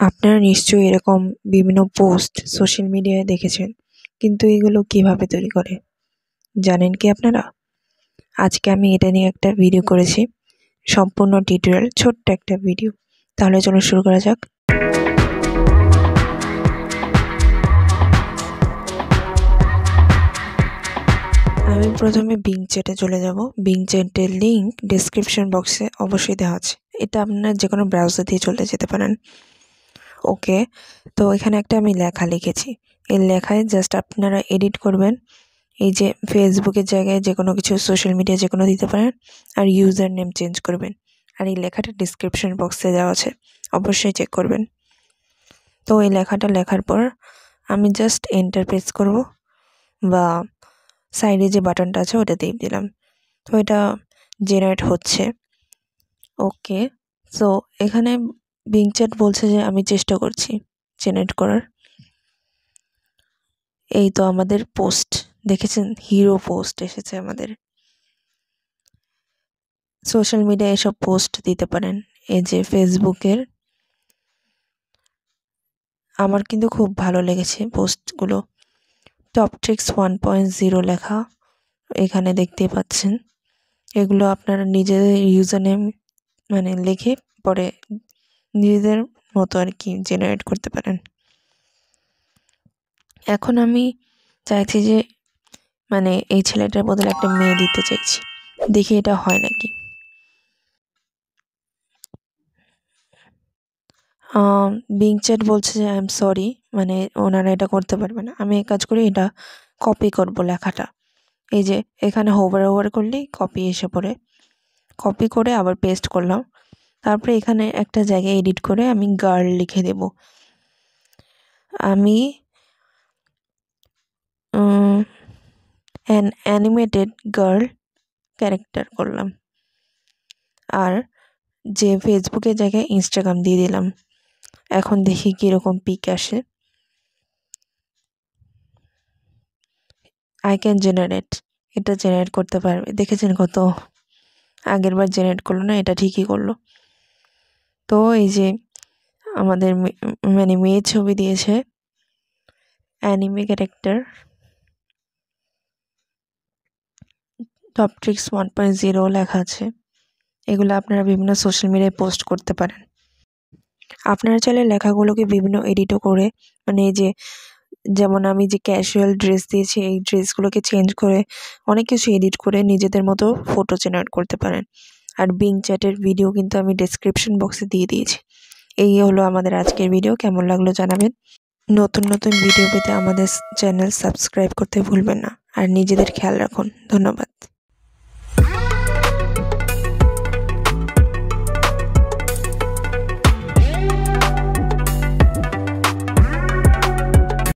আপনারা নিশ্চয়ই এরকম বিভিন্ন পোস্ট সোশ্যাল মিডিয়ায় দেখেছেন, কিন্তু এগুলো কিভাবে তৈরি করে জানেন কি আপনারা? আজকে আমি এটা নিয়ে একটা ভিডিও করেছি, সম্পূর্ণ টিউটোরিয়াল, ছোট্ট একটা ভিডিও। তাহলে চলো শুরু করা যাক। আমি প্রথমে বিং চ্যাটে চলে যাব। বিং চ্যাটের লিঙ্ক ডেসক্রিপশন বক্সে অবশ্যই দেওয়া আছে। এটা আপনারা যে কোনো ব্রাউজার দিয়ে চলে যেতে পারেন। ওকে, তো এখানে একটা আমি লেখা লিখেছি। এই লেখায় জাস্ট আপনারা এডিট করবেন। এই যে ফেসবুকের জায়গায় যে কোনো কিছু সোশ্যাল মিডিয়া যে কোনো দিতে পারেন, আর ইউজার নেম চেঞ্জ করবেন। আর এই লেখাটা ডিসক্রিপশন বক্সে দেওয়া আছে, অবশ্যই চেক করবেন। তো এই লেখাটা লেখার পর আমি জাস্ট এন্টার প্রেস করব, বা সাইডে যে বাটনটা আছে ওটা দিয়ে দিলাম। তো এটা জেনারেট হচ্ছে। ওকে, সো এখানে বিং চ্যাট বলছে যে আমি চেষ্টা করছি জেনারেট করার। এই তো আমাদের পোস্ট দেখেছেন, হিরো পোস্ট এসেছে আমাদের। সোশ্যাল মিডিয়ায় এসব পোস্ট দিতে পারেন। এই যে ফেসবুকের, আমার কিন্তু খুব ভালো লেগেছে পোস্টগুলো। টপ ট্রিক্স 1.0 লেখা এখানে দেখতে পাচ্ছেন। এগুলো আপনারা নিজেদের ইউজার নেম লিখে পরে নিজেদের মতো আর কি জেনারেট করতে পারেন। এখন আমি চাইছি যে এই ছেলেটার বদলে একটা মেয়ে দিতে চাইছি, দেখি এটা হয় নাকি। বিং চ্যাট বলছে যে আই এম সরি, ওনারা এটা করতে পারবে না। আমি এক কাজ করি, এটা কপি করব লেখাটা। এই যে এখানে হোভার করলেই কপি এসে পড়ে। কপি করে আবার পেস্ট করলাম। তারপরে এখানে একটা জায়গায় এডিট করে আমি গার্ল লিখে দেব। আমি অ্যান অ্যানিমেটেড গার্ল ক্যারেক্টার করলাম, আর যে ফেসবুকের জায়গায় ইনস্টাগ্রাম দিয়ে দিলাম। এখন দেখি কীরকম পিক আসে। আই ক্যান জেনারেট, এটা জেনারেট করতে পারবে। দেখেছেন কত আগের বার জেনারেট করলো না, এটা ঠিকই করলো। তো এই যে আমাদের মেয়ে ছবি দিয়েছে, অ্যানিমে ক্যারেক্টার। টপ ট্রিক্স 1.0 লেখা আছে। এগুলো আপনারা বিভিন্ন সোশ্যাল মিডিয়ায় পোস্ট করতে পারেন। আপনারা চাইলে লেখাগুলোকে বিভিন্ন এডিটও করে, এই যে যেমন আমি যে ক্যাজুয়াল ড্রেস দিয়েছি, এই ড্রেসগুলোকে চেঞ্জ করে অনেক কিছু এডিট করে নিজেদের মতো ফটো জেনারেট করতে পারেন। আর বিং চ্যাটের ভিডিও কিন্তু আমি ডেসক্রিপশন বক্সে দিয়ে দিয়েছি। এই হলো আমাদের আজকের ভিডিও। কেমন লাগলো জানাবেন। নতুন নতুন ভিডিও পেতে আমাদের চ্যানেল সাবস্ক্রাইব করতে ভুলবেন না, আর নিজেদের খেয়াল রাখুন। ধন্যবাদ।